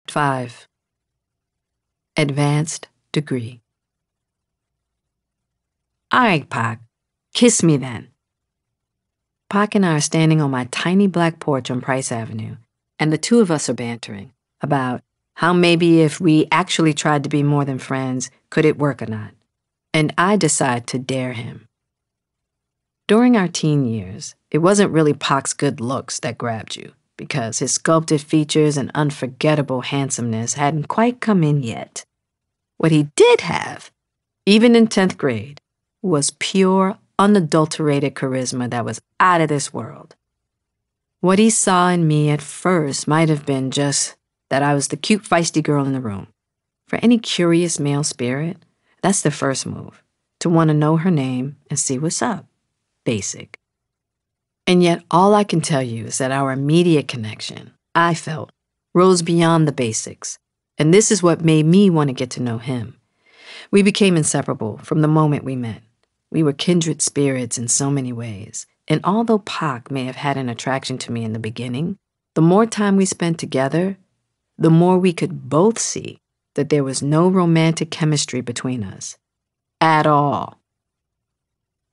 5. Advanced Degree. All right, Pac, kiss me then. Pac and I are standing on my tiny black porch on Price Avenue, and the two of us are bantering about how maybe if we actually tried to be more than friends, could it work or not? And I decide to dare him. During our teen years, it wasn't really Pac's good looks that grabbed you, because his sculpted features and unforgettable handsomeness hadn't quite come in yet. What he did have, even in 10th grade, was pure, unadulterated charisma that was out of this world. What he saw in me at first might have been just that I was the cute, feisty girl in the room. For any curious male spirit, that's the first move, to want to know her name and see what's up. Basic. And yet all I can tell you is that our immediate connection, I felt, rose beyond the basics, and this is what made me want to get to know him. We became inseparable from the moment we met. We were kindred spirits in so many ways, and although Pac may have had an attraction to me in the beginning, the more time we spent together, the more we could both see that there was no romantic chemistry between us. At all.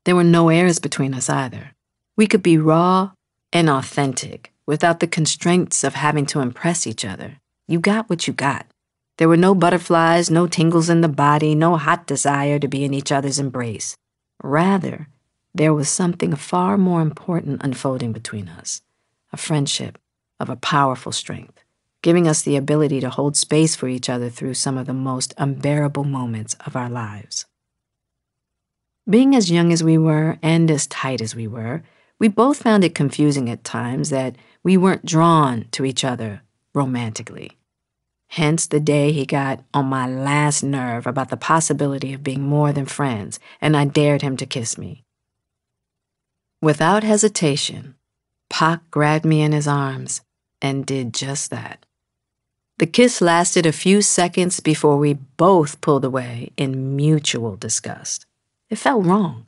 There were no airs between us either. We could be raw and authentic without the constraints of having to impress each other. You got what you got. There were no butterflies, no tingles in the body, no hot desire to be in each other's embrace. Rather, there was something far more important unfolding between us, a friendship of a powerful strength, giving us the ability to hold space for each other through some of the most unbearable moments of our lives. Being as young as we were and as tight as we were, we both found it confusing at times that we weren't drawn to each other romantically. Hence the day he got on my last nerve about the possibility of being more than friends, and I dared him to kiss me. Without hesitation, Pac grabbed me in his arms and did just that. The kiss lasted a few seconds before we both pulled away in mutual disgust. It felt wrong.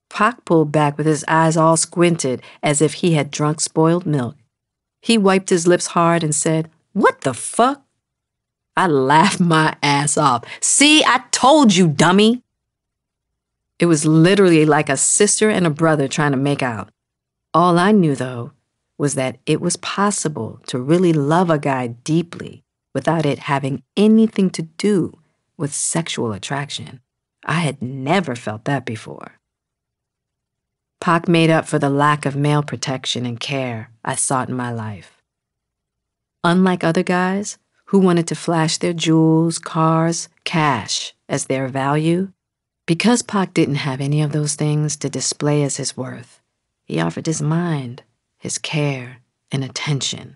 Pac pulled back with his eyes all squinted as if he had drunk spoiled milk. He wiped his lips hard and said, "What the fuck?" I laughed my ass off. "See, I told you, dummy." It was literally like a sister and a brother trying to make out. All I knew, though, was that it was possible to really love a guy deeply without it having anything to do with sexual attraction. I had never felt that before. Pac made up for the lack of male protection and care I sought in my life. Unlike other guys who wanted to flash their jewels, cars, cash as their value, because Pac didn't have any of those things to display as his worth, he offered his mind, his care, and attention.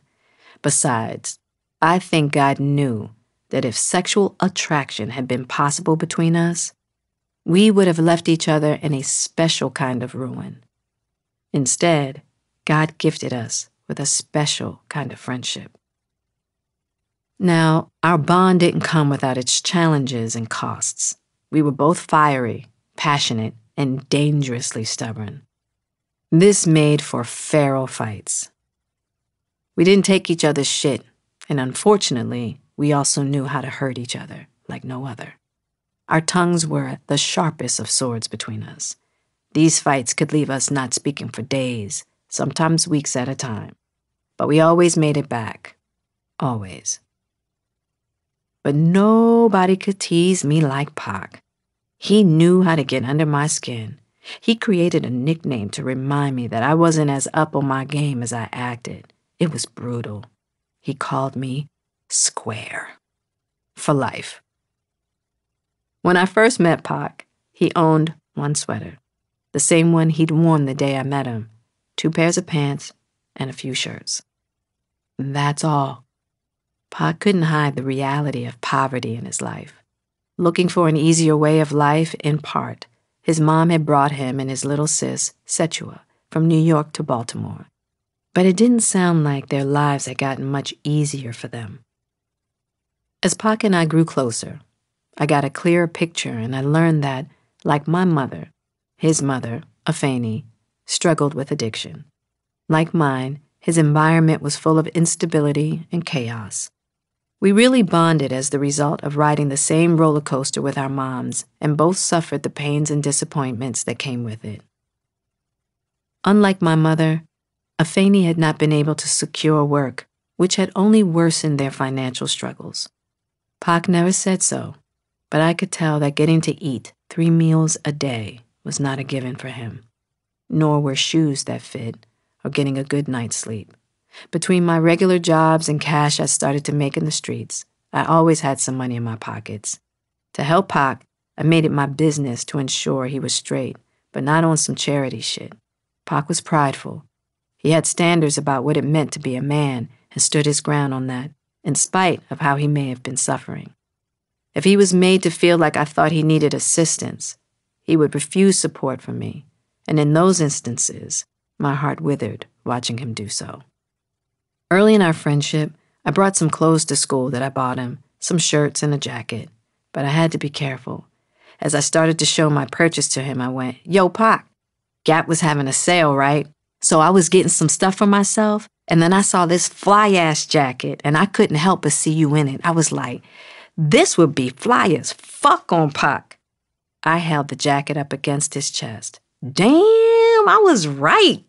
Besides, I think God knew that if sexual attraction had been possible between us, we would have left each other in a special kind of ruin. Instead, God gifted us with a special kind of friendship. Now, our bond didn't come without its challenges and costs. We were both fiery, passionate, and dangerously stubborn. This made for feral fights. We didn't take each other's shit, and unfortunately, we also knew how to hurt each other like no other. Our tongues were the sharpest of swords between us. These fights could leave us not speaking for days, sometimes weeks at a time. But we always made it back. Always. But nobody could tease me like Pac. He knew how to get under my skin. He created a nickname to remind me that I wasn't as up on my game as I acted. It was brutal. He called me Square. For life. When I first met Pac, he owned one sweater, the same one he'd worn the day I met him, 2 pairs of pants, and a few shirts. That's all. Pac couldn't hide the reality of poverty in his life. Looking for an easier way of life, in part, his mom had brought him and his little sis, Setua, from New York to Baltimore. But it didn't sound like their lives had gotten much easier for them. As Pac and I grew closer, I got a clearer picture, and I learned that, like my mother, his mother, Afeni, struggled with addiction. Like mine, his environment was full of instability and chaos. We really bonded as the result of riding the same roller coaster with our moms, and both suffered the pains and disappointments that came with it. Unlike my mother, Afeni had not been able to secure work, which had only worsened their financial struggles. Pac never said so, but I could tell that getting to eat 3 meals a day was not a given for him, nor were shoes that fit or getting a good night's sleep. Between my regular jobs and cash I started to make in the streets, I always had some money in my pockets. To help Pac, I made it my business to ensure he was straight, but not on some charity shit. Pac was prideful. He had standards about what it meant to be a man and stood his ground on that, in spite of how he may have been suffering. If he was made to feel like I thought he needed assistance, he would refuse support from me, and in those instances, my heart withered watching him do so. Early in our friendship, I brought some clothes to school that I bought him, some shirts and a jacket, but I had to be careful. As I started to show my purchase to him, I went, "Yo, Pac, Gap was having a sale, right? So I was getting some stuff for myself, and then I saw this fly-ass jacket, and I couldn't help but see you in it. I was like, this would be fly as fuck on Pac." I held the jacket up against his chest. Damn, I was right.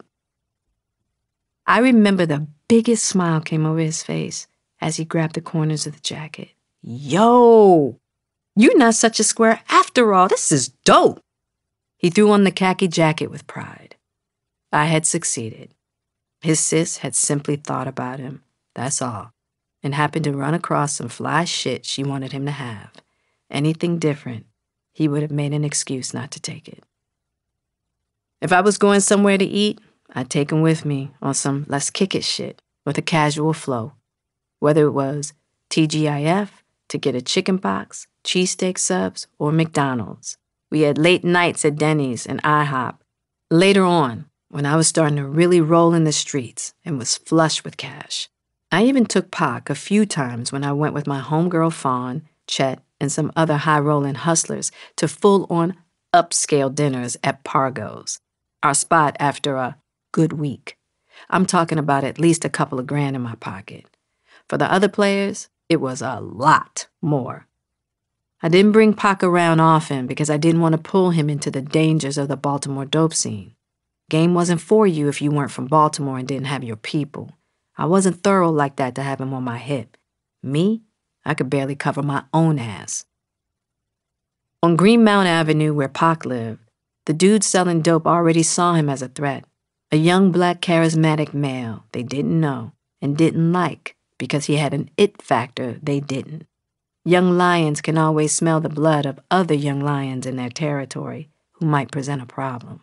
I remember the biggest smile came over his face as he grabbed the corners of the jacket. "Yo, you're not such a square after all. This is dope." He threw on the khaki jacket with pride. I had succeeded. His sis had simply thought about him, that's all, and happened to run across some fly shit she wanted him to have. Anything different, he would have made an excuse not to take it. If I was going somewhere to eat, I'd take him with me on some let's kick it shit with a casual flow. Whether it was TGIF to get a chicken box, cheesesteak subs, or McDonald's. We had late nights at Denny's and IHOP. Later on, when I was starting to really roll in the streets and was flush with cash, I even took Pac a few times when I went with my homegirl Fawn, Chet, and some other high-rolling hustlers to full-on upscale dinners at Pargo's, our spot after a good week. I'm talking about at least a couple of grand in my pocket. For the other players, it was a lot more. I didn't bring Pac around often because I didn't want to pull him into the dangers of the Baltimore dope scene. Game wasn't for you if you weren't from Baltimore and didn't have your people. I wasn't thorough like that to have him on my hip. Me, I could barely cover my own ass. On Greenmount Avenue, where Pac lived, the dude selling dope already saw him as a threat. A young black charismatic male they didn't know and didn't like because he had an it factor they didn't. Young lions can always smell the blood of other young lions in their territory who might present a problem.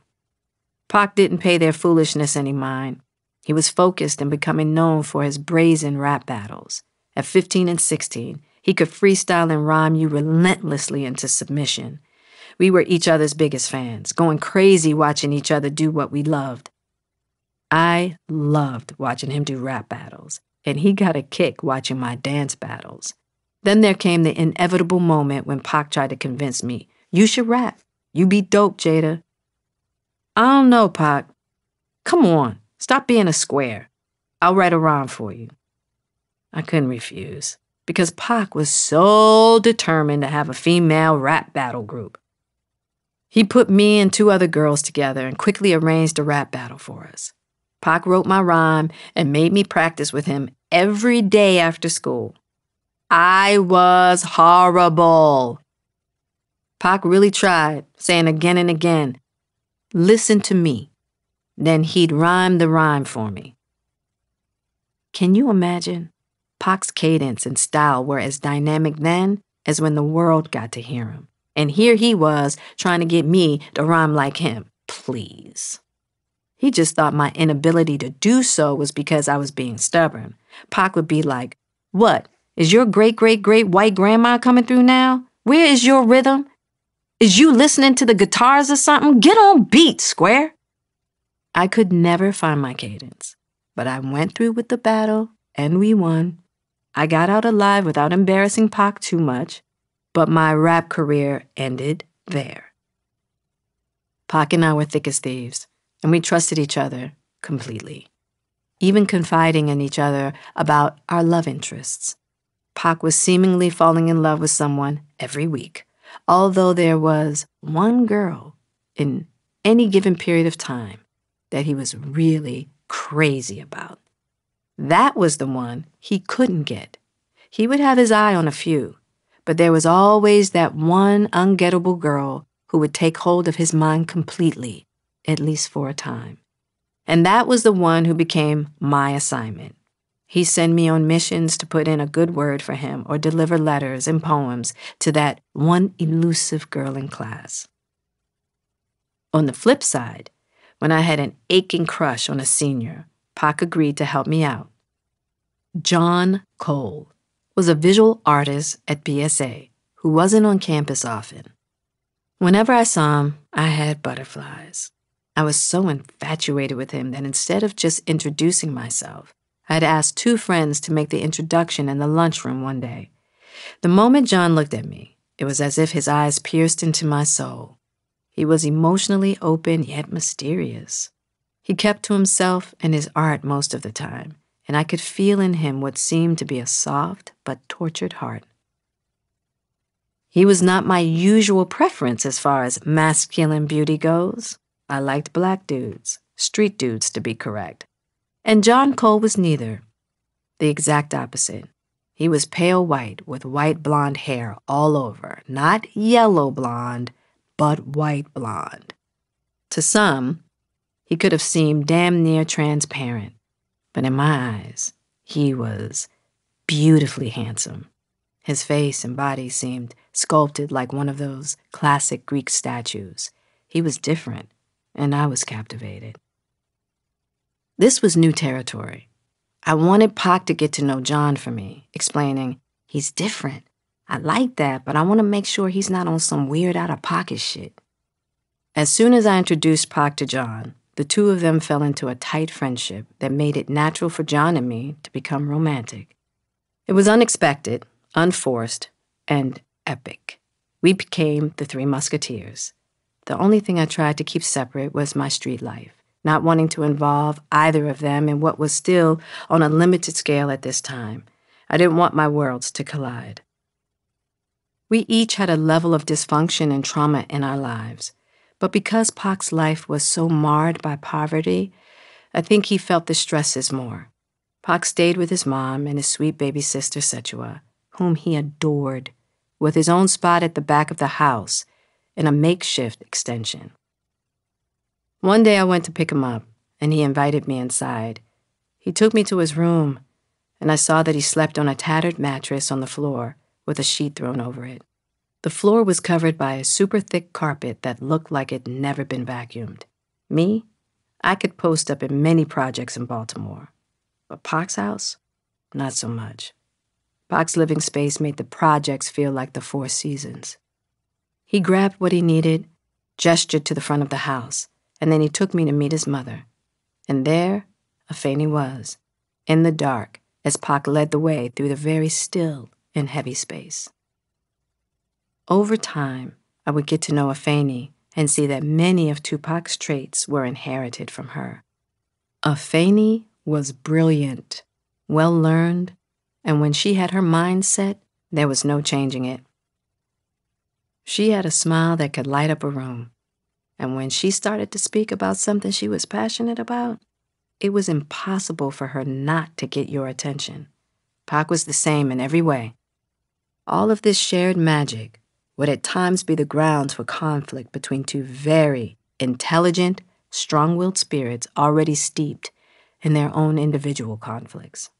Pac didn't pay their foolishness any mind. He was focused and becoming known for his brazen rap battles. At 15 and 16, he could freestyle and rhyme you relentlessly into submission. We were each other's biggest fans, going crazy watching each other do what we loved. I loved watching him do rap battles, and he got a kick watching my dance battles. Then there came the inevitable moment when Pac tried to convince me, "You should rap. You be dope, Jada." "I don't know, Pac. Come on, stop being a square. I'll write a rhyme for you." I couldn't refuse, because Pac was so determined to have a female rap battle group. He put me and 2 other girls together and quickly arranged a rap battle for us. Pac wrote my rhyme and made me practice with him every day after school. I was horrible. Pac really tried, saying again and again, "Listen to me." Then he'd rhyme the rhyme for me. Can you imagine? Pac's cadence and style were as dynamic then as when the world got to hear him. And here he was trying to get me to rhyme like him. Please. He just thought my inability to do so was because I was being stubborn. Pac would be like, "What? Is your great-great-great white grandma coming through now? Where is your rhythm? Is you listening to the guitars or something? Get on beat, square." I could never find my cadence, but I went through with the battle, and we won. I got out alive without embarrassing Pac too much, but my rap career ended there. Pac and I were thick as thieves, and we trusted each other completely, even confiding in each other about our love interests. Pac was seemingly falling in love with someone every week, although there was one girl in any given period of time that he was really crazy about. That was the one he couldn't get. He would have his eye on a few, but there was always that one ungettable girl who would take hold of his mind completely, at least for a time. And that was the one who became my assignment. He'd send me on missions to put in a good word for him or deliver letters and poems to that one elusive girl in class. On the flip side, when I had an aching crush on a senior, Pac agreed to help me out. John Cole was a visual artist at BSA who wasn't on campus often. Whenever I saw him, I had butterflies. I was so infatuated with him that instead of just introducing myself, I had asked 2 friends to make the introduction in the lunchroom one day. The moment John looked at me, it was as if his eyes pierced into my soul. He was emotionally open yet mysterious. He kept to himself and his art most of the time, and I could feel in him what seemed to be a soft but tortured heart. He was not my usual preference as far as masculine beauty goes. I liked black dudes, street dudes to be correct. And John Cole was neither. The exact opposite. He was pale white with white blonde hair all over, not yellow blonde, but white blonde. To some, he could have seemed damn near transparent, but in my eyes, he was beautifully handsome. His face and body seemed sculpted like one of those classic Greek statues. He was different, and I was captivated. This was new territory. I wanted Pac to get to know John for me, explaining, he's different. I like that, but I want to make sure he's not on some weird out-of-pocket shit. As soon as I introduced Pac to John, the 2 of them fell into a tight friendship that made it natural for John and me to become romantic. It was unexpected, unforced, and epic. We became the 3 Musketeers. The only thing I tried to keep separate was my street life, not wanting to involve either of them in what was still on a limited scale at this time. I didn't want my worlds to collide. We each had a level of dysfunction and trauma in our lives, but because Pac's life was so marred by poverty, I think he felt the stresses more. Pac stayed with his mom and his sweet baby sister Setua, whom he adored, with his own spot at the back of the house in a makeshift extension. One day I went to pick him up, and he invited me inside. He took me to his room, and I saw that he slept on a tattered mattress on the floor with a sheet thrown over it. The floor was covered by a super thick carpet that looked like it'd never been vacuumed. Me? I could post up in many projects in Baltimore. But Pac's house? Not so much. Pac's living space made the projects feel like the 4 seasons. He grabbed what he needed, gestured to the front of the house, and then he took me to meet his mother. And there, Afeni was, in the dark, as Pac led the way through the very still and heavy space. Over time, I would get to know Afeni and see that many of Tupac's traits were inherited from her. Afeni was brilliant, well-learned, and when she had her mind set, there was no changing it. She had a smile that could light up a room, and when she started to speak about something she was passionate about, it was impossible for her not to get your attention. Pac was the same in every way. All of this shared magic would at times be the grounds for conflict between 2 very intelligent, strong-willed spirits already steeped in their own individual conflicts.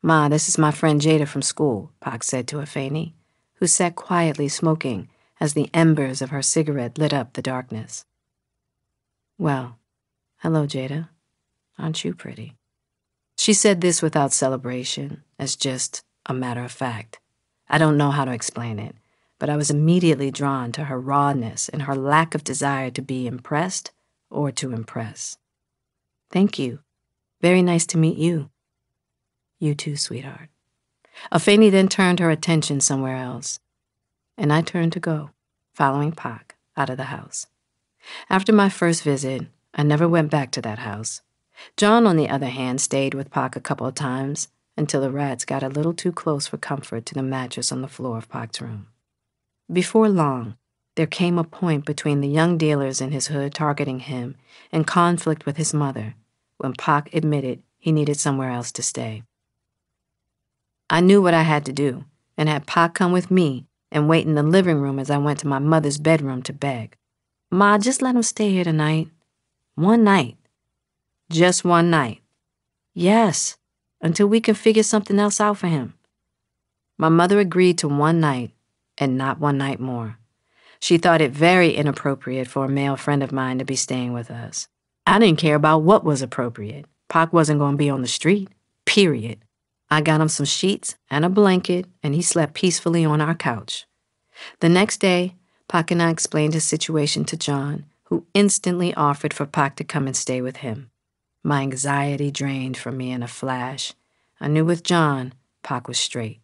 "Ma, this is my friend Jada from school," Pac said to Afeni, who sat quietly smoking as the embers of her cigarette lit up the darkness. "Well, hello, Jada. Aren't you pretty?" She said this without celebration, as just a matter of fact. I don't know how to explain it, but I was immediately drawn to her rawness and her lack of desire to be impressed or to impress. "Thank you. Very nice to meet you." "You too, sweetheart." Afeni then turned her attention somewhere else, and I turned to go, following Pac out of the house. After my first visit, I never went back to that house. John, on the other hand, stayed with Pac a couple of times, until the rats got a little too close for comfort to the mattress on the floor of Pac's room. Before long, there came a point between the young dealers in his hood targeting him and conflict with his mother when Pac admitted he needed somewhere else to stay. I knew what I had to do and had Pac come with me and wait in the living room as I went to my mother's bedroom to beg. "Ma, just let him stay here tonight. One night. Just one night. Yes, until we can figure something else out for him." My mother agreed to one night and not one night more. She thought it very inappropriate for a male friend of mine to be staying with us. I didn't care about what was appropriate. Pac wasn't going to be on the street, period. I got him some sheets and a blanket, and he slept peacefully on our couch. The next day, Pac and I explained his situation to John, who instantly offered for Pac to come and stay with him. My anxiety drained from me in a flash. I knew with John, Pac was straight.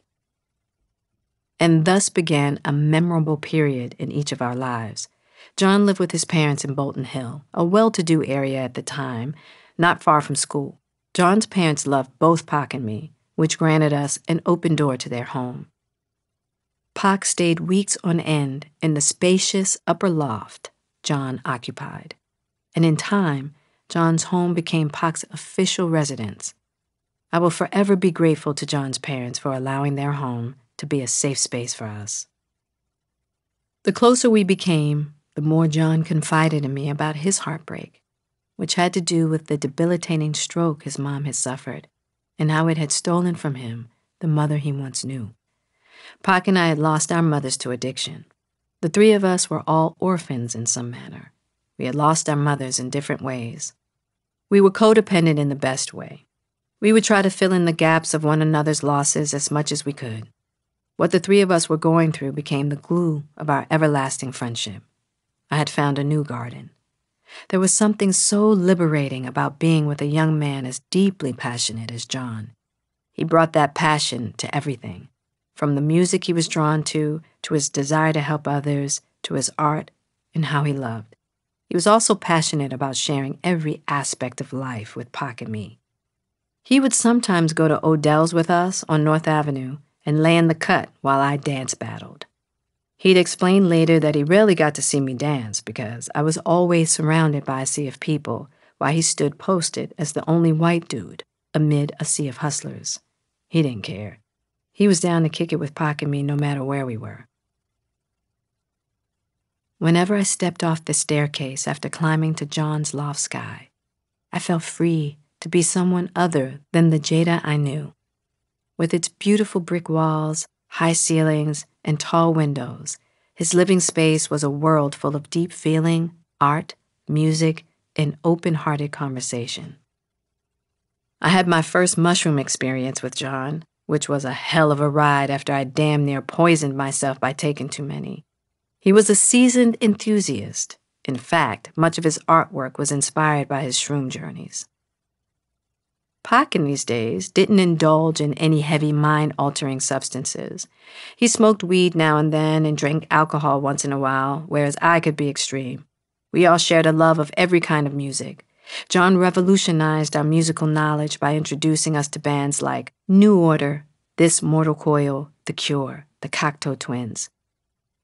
And thus began a memorable period in each of our lives. John lived with his parents in Bolton Hill, a well-to-do area at the time, not far from school. John's parents loved both Pac and me, which granted us an open door to their home. Pac stayed weeks on end in the spacious upper loft John occupied, and in time, John's home became Pac's official residence. I will forever be grateful to John's parents for allowing their home to be a safe space for us. The closer we became, the more John confided in me about his heartbreak, which had to do with the debilitating stroke his mom had suffered and how it had stolen from him the mother he once knew. Pac and I had lost our mothers to addiction. The three of us were all orphans in some manner. We had lost our mothers in different ways. We were codependent in the best way. We would try to fill in the gaps of one another's losses as much as we could. What the three of us were going through became the glue of our everlasting friendship. I had found a new garden. There was something so liberating about being with a young man as deeply passionate as John. He brought that passion to everything, from the music he was drawn to his desire to help others, to his art, and how he loved. He was also passionate about sharing every aspect of life with Pac and me. He would sometimes go to Odell's with us on North Avenue and lay in the cut while I dance battled. He'd explain later that he rarely got to see me dance because I was always surrounded by a sea of people while he stood posted as the only white dude amid a sea of hustlers. He didn't care. He was down to kick it with Pac and me no matter where we were. Whenever I stepped off the staircase after climbing to John's loft sky, I felt free to be someone other than the Jada I knew. With its beautiful brick walls, high ceilings, and tall windows, his living space was a world full of deep feeling, art, music, and open-hearted conversation. I had my first mushroom experience with John, which was a hell of a ride after I damn near poisoned myself by taking too many. He was a seasoned enthusiast. In fact, much of his artwork was inspired by his shroom journeys. Pac in these days didn't indulge in any heavy mind-altering substances. He smoked weed now and then and drank alcohol once in a while, whereas I could be extreme. We all shared a love of every kind of music. John revolutionized our musical knowledge by introducing us to bands like New Order, This Mortal Coil, The Cure, The Cocteau Twins,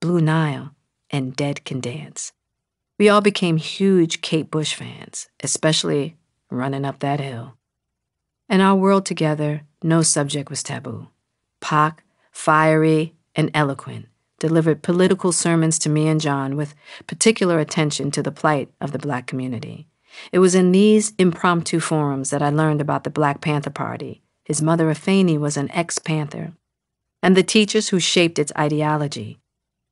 Blue Nile, and Dead Can Dance. We all became huge Kate Bush fans, especially Running Up That Hill. In our world together, no subject was taboo. Pac, fiery and eloquent, delivered political sermons to me and John with particular attention to the plight of the Black community. It was in these impromptu forums that I learned about the Black Panther Party. His mother, Afeni, was an ex-Panther, and the teachers who shaped its ideology.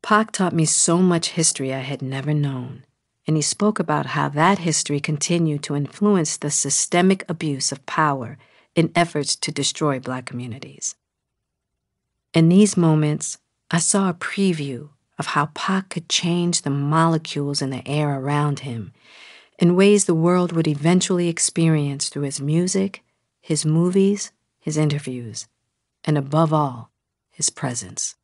Pac taught me so much history I had never known, and he spoke about how that history continued to influence the systemic abuse of power in efforts to destroy Black communities. In these moments, I saw a preview of how Pac could change the molecules in the air around him in ways the world would eventually experience through his music, his movies, his interviews, and above all, his presence.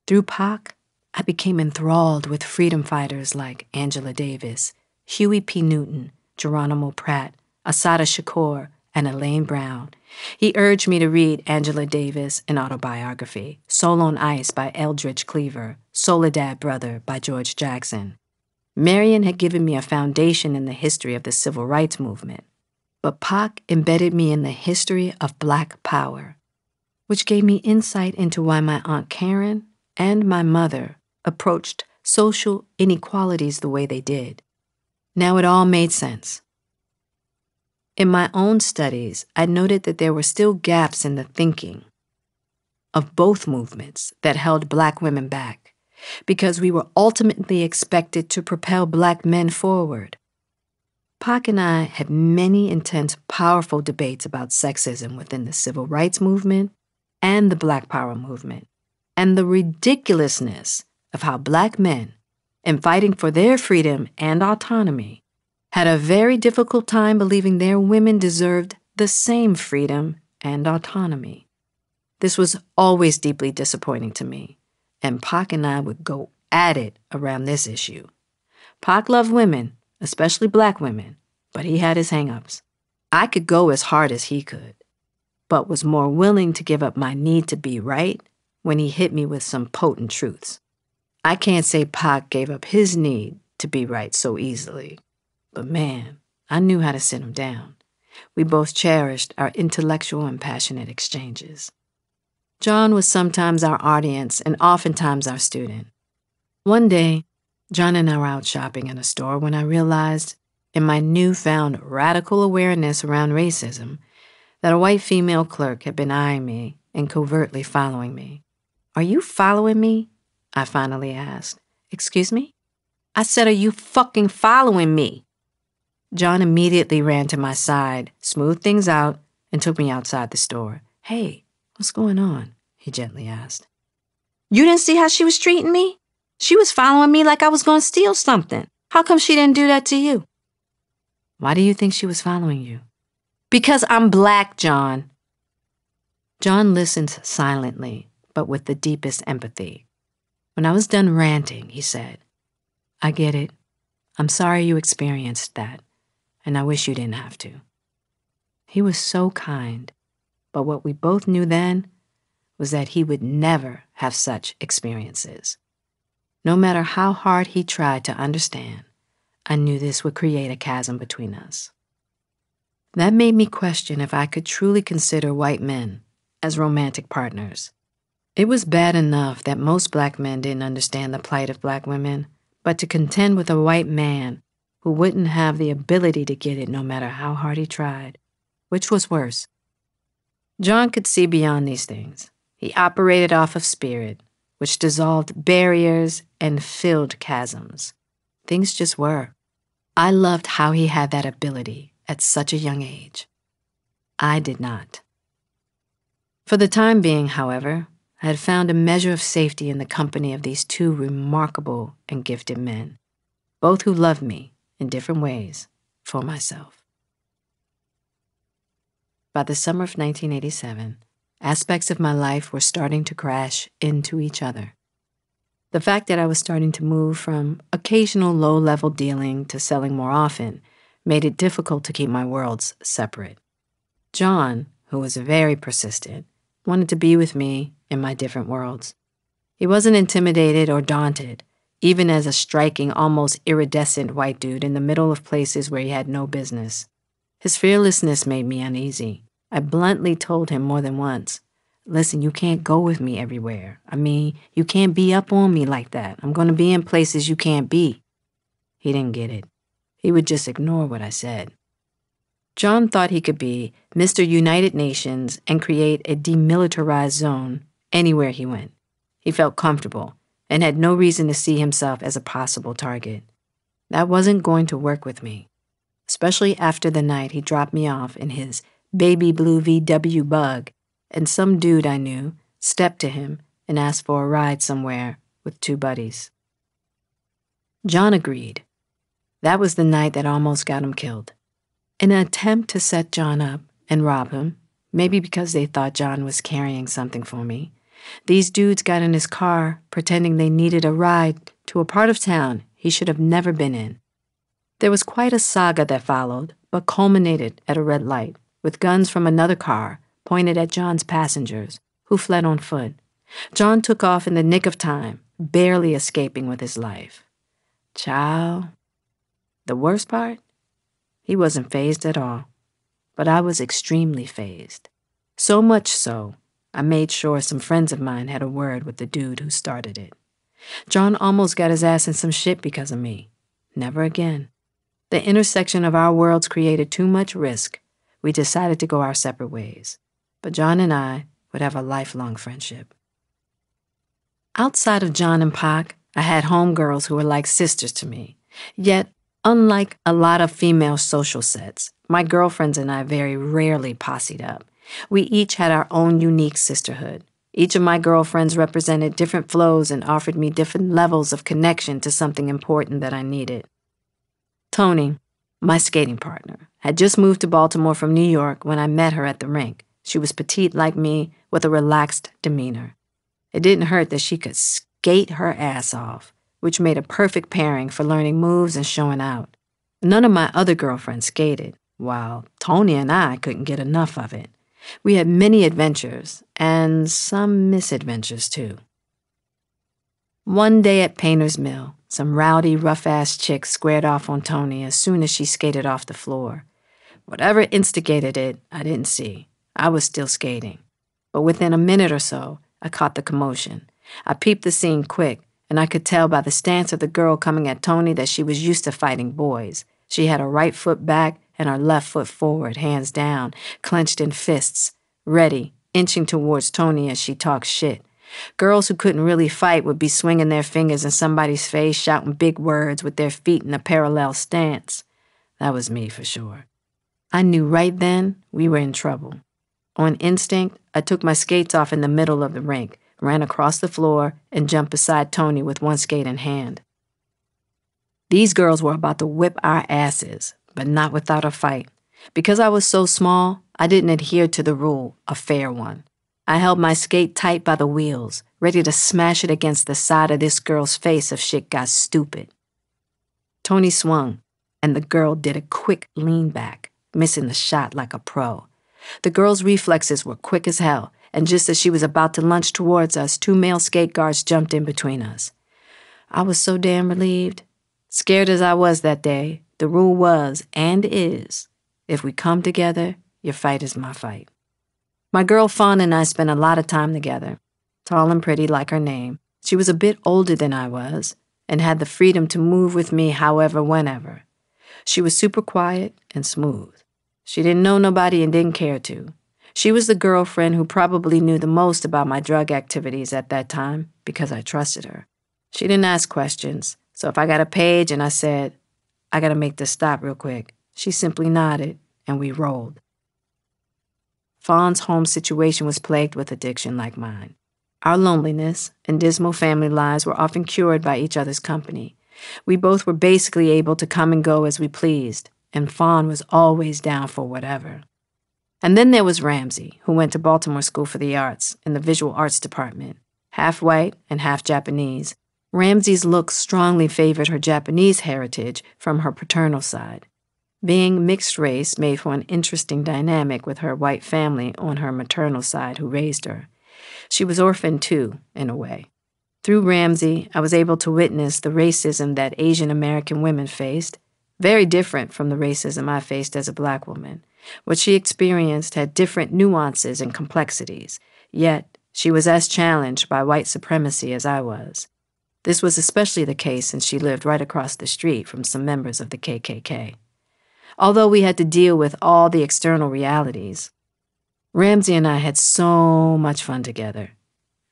Through Pac, I became enthralled with freedom fighters like Angela Davis, Huey P. Newton, Geronimo Pratt, Assata Shakur, and Elaine Brown. He urged me to read Angela Davis' An Autobiography, Soul on Ice by Eldridge Cleaver, Soledad Brother by George Jackson. Marion had given me a foundation in the history of the civil rights movement, but Pac embedded me in the history of Black power, which gave me insight into why my Aunt Karen and my mother approached social inequalities the way they did. Now it all made sense. In my own studies, I noted that there were still gaps in the thinking of both movements that held Black women back, because we were ultimately expected to propel Black men forward. Pac and I had many intense, powerful debates about sexism within the civil rights movement and the Black Power movement, and the ridiculousness of how Black men, in fighting for their freedom and autonomy, had a very difficult time believing their women deserved the same freedom and autonomy. This was always deeply disappointing to me, and Pac and I would go at it around this issue. Pac loved women, especially Black women, but he had his hang-ups. I could go as hard as he could, but was more willing to give up my need to be right when he hit me with some potent truths. I can't say Pac gave up his need to be right so easily. But man, I knew how to sit him down. We both cherished our intellectual and passionate exchanges. John was sometimes our audience and oftentimes our student. One day, John and I were out shopping in a store when I realized, in my newfound radical awareness around racism, that a white female clerk had been eyeing me and covertly following me. "Are you following me?" I finally asked. "Excuse me?" I said, "Are you fucking following me?" John immediately ran to my side, smoothed things out, and took me outside the store. "Hey, what's going on?" he gently asked. "You didn't see how she was treating me? She was following me like I was going to steal something. How come she didn't do that to you?" "Why do you think she was following you?" "Because I'm Black, John." John listened silently, but with the deepest empathy. When I was done ranting, he said, "I get it. I'm sorry you experienced that, and I wish you didn't have to." He was so kind, but what we both knew then was that he would never have such experiences. No matter how hard he tried to understand, I knew this would create a chasm between us. That made me question if I could truly consider white men as romantic partners. It was bad enough that most Black men didn't understand the plight of Black women, but to contend with a white man who wouldn't have the ability to get it no matter how hard he tried, which was worse. John could see beyond these things. He operated off of spirit, which dissolved barriers and filled chasms. Things just were. I loved how he had that ability at such a young age. I did not. For the time being, however, I had found a measure of safety in the company of these two remarkable and gifted men, both who loved me in different ways for myself. By the summer of 1987, aspects of my life were starting to crash into each other. The fact that I was starting to move from occasional low-level dealing to selling more often made it difficult to keep my worlds separate. John, who was very persistent, wanted to be with me in my different worlds. He wasn't intimidated or daunted, even as a striking, almost iridescent white dude in the middle of places where he had no business. His fearlessness made me uneasy. I bluntly told him more than once, "Listen, you can't go with me everywhere. I mean, you can't be up on me like that. I'm going to be in places you can't be." He didn't get it. He would just ignore what I said. John thought he could be Mr. United Nations and create a demilitarized zone anywhere he went. He felt comfortable and had no reason to see himself as a possible target. That wasn't going to work with me, especially after the night he dropped me off in his baby blue VW Bug, and some dude I knew stepped to him and asked for a ride somewhere with two buddies. John agreed. That was the night that almost got him killed. In an attempt to set John up and rob him, maybe because they thought John was carrying something for me, these dudes got in his car pretending they needed a ride to a part of town he should have never been in. There was quite a saga that followed, but culminated at a red light, with guns from another car pointed at John's passengers, who fled on foot. John took off in the nick of time, barely escaping with his life. Child. The worst part? He wasn't fazed at all. But I was extremely fazed. So much so, I made sure some friends of mine had a word with the dude who started it. John almost got his ass in some shit because of me. Never again. The intersection of our worlds created too much risk. We decided to go our separate ways. But John and I would have a lifelong friendship. Outside of John and Pac, I had homegirls who were like sisters to me. Yet, unlike a lot of female social sets, my girlfriends and I very rarely possed up. We each had our own unique sisterhood. Each of my girlfriends represented different flows and offered me different levels of connection to something important that I needed. Tony, my skating partner, had just moved to Baltimore from New York when I met her at the rink. She was petite like me, with a relaxed demeanor. It didn't hurt that she could skate her ass off, which made a perfect pairing for learning moves and showing out. None of my other girlfriends skated, while Tony and I couldn't get enough of it. We had many adventures, and some misadventures, too. One day at Painter's Mill, some rowdy, rough-ass chick squared off on Tony as soon as she skated off the floor. Whatever instigated it, I didn't see. I was still skating. But within a minute or so, I caught the commotion. I peeped the scene quick, and I could tell by the stance of the girl coming at Tony that she was used to fighting boys. She had her right foot back and her left foot forward, hands down, clenched in fists, ready, inching towards Tony as she talked shit. Girls who couldn't really fight would be swinging their fingers in somebody's face, shouting big words with their feet in a parallel stance. That was me for sure. I knew right then we were in trouble. On instinct, I took my skates off in the middle of the rink, ran across the floor, and jumped beside Tony with one skate in hand. These girls were about to whip our asses, but not without a fight. Because I was so small, I didn't adhere to the rule, a fair one. I held my skate tight by the wheels, ready to smash it against the side of this girl's face if shit got stupid. Tony swung, and the girl did a quick lean back, missing the shot like a pro. The girl's reflexes were quick as hell, and just as she was about to lunge towards us, two male skate guards jumped in between us. I was so damn relieved. Scared as I was that day, the rule was, and is, if we come together, your fight is my fight. My girl Fawn and I spent a lot of time together. Tall and pretty like her name, she was a bit older than I was, and had the freedom to move with me however, whenever. She was super quiet and smooth. She didn't know nobody and didn't care to. She was the girlfriend who probably knew the most about my drug activities at that time because I trusted her. She didn't ask questions, so if I got a page and I said, I gotta make this stop real quick, she simply nodded and we rolled. Fawn's home situation was plagued with addiction like mine. Our loneliness and dismal family lives were often cured by each other's company. We both were basically able to come and go as we pleased, and Fawn was always down for whatever. And then there was Ramsey, who went to Baltimore School for the Arts in the Visual Arts Department. Half white and half Japanese, Ramsey's looks strongly favored her Japanese heritage from her paternal side. Being mixed race made for an interesting dynamic with her white family on her maternal side who raised her. She was orphaned too, in a way. Through Ramsey, I was able to witness the racism that Asian American women faced, very different from the racism I faced as a black woman. What she experienced had different nuances and complexities, yet she was as challenged by white supremacy as I was. This was especially the case since she lived right across the street from some members of the KKK. Although we had to deal with all the external realities, Ramsey and I had so much fun together.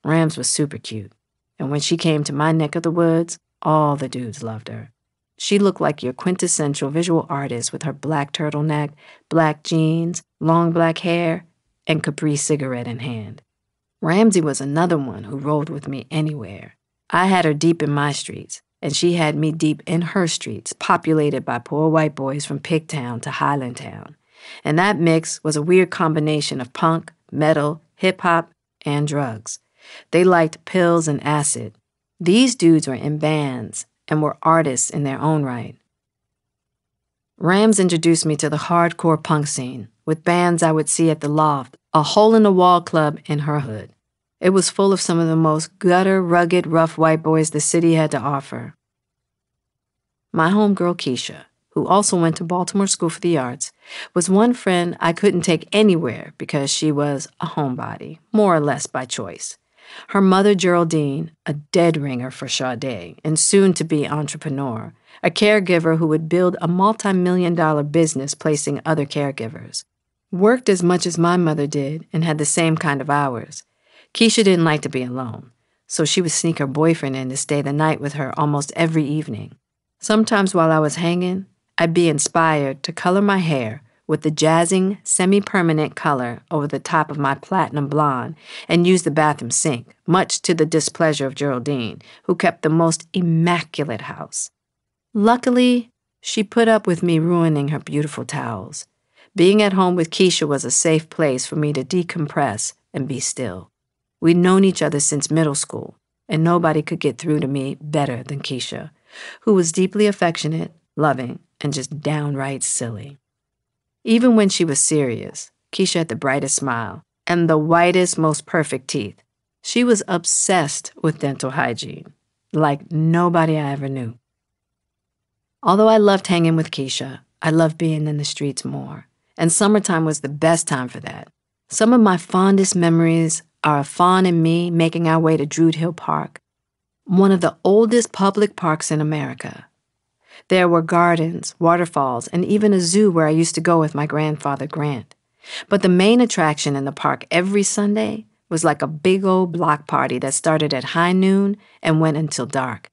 Rams was super cute, and when she came to my neck of the woods, all the dudes loved her. She looked like your quintessential visual artist with her black turtleneck, black jeans, long black hair, and Capri cigarette in hand. Ramsey was another one who rolled with me anywhere. I had her deep in my streets, and she had me deep in her streets, populated by poor white boys from Pigtown to Highlandtown. And that mix was a weird combination of punk, metal, hip-hop, and drugs. They liked pills and acid. These dudes were in bands and were artists in their own right. Rams introduced me to the hardcore punk scene, with bands I would see at the Loft, a hole-in-the-wall club in her hood. It was full of some of the most gutter, rugged, rough white boys the city had to offer. My homegirl Keisha, who also went to Baltimore School for the Arts, was one friend I couldn't take anywhere because she was a homebody, more or less by choice. Her mother, Geraldine, a dead ringer for Sade and soon-to-be entrepreneur, a caregiver who would build a multi-million-dollar business placing other caregivers, worked as much as my mother did and had the same kind of hours. Keisha didn't like to be alone, so she would sneak her boyfriend in to stay the night with her almost every evening. Sometimes while I was hanging, I'd be inspired to color my hair with the jazzing, semi-permanent color over the top of my platinum blonde and use the bathroom sink, much to the displeasure of Geraldine, who kept the most immaculate house. Luckily, she put up with me ruining her beautiful towels. Being at home with Keisha was a safe place for me to decompress and be still. We'd known each other since middle school, and nobody could get through to me better than Keisha, who was deeply affectionate, loving, and just downright silly. Even when she was serious, Keisha had the brightest smile and the whitest, most perfect teeth. She was obsessed with dental hygiene, like nobody I ever knew. Although I loved hanging with Keisha, I loved being in the streets more, and summertime was the best time for that. Some of my fondest memories are of Fawn and me making our way to Druid Hill Park, one of the oldest public parks in America. There were gardens, waterfalls, and even a zoo where I used to go with my grandfather, Grant. But the main attraction in the park every Sunday was like a big old block party that started at high noon and went until dark.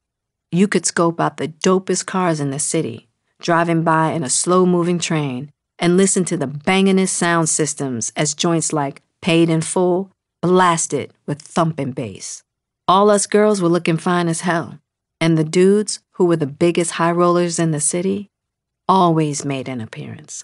You could scope out the dopest cars in the city, driving by in a slow-moving train, and listen to the bangingest sound systems as joints like Paid in Full blasted with thumping bass. All us girls were looking fine as hell, and the dudes, who were the biggest high rollers in the city, always made an appearance.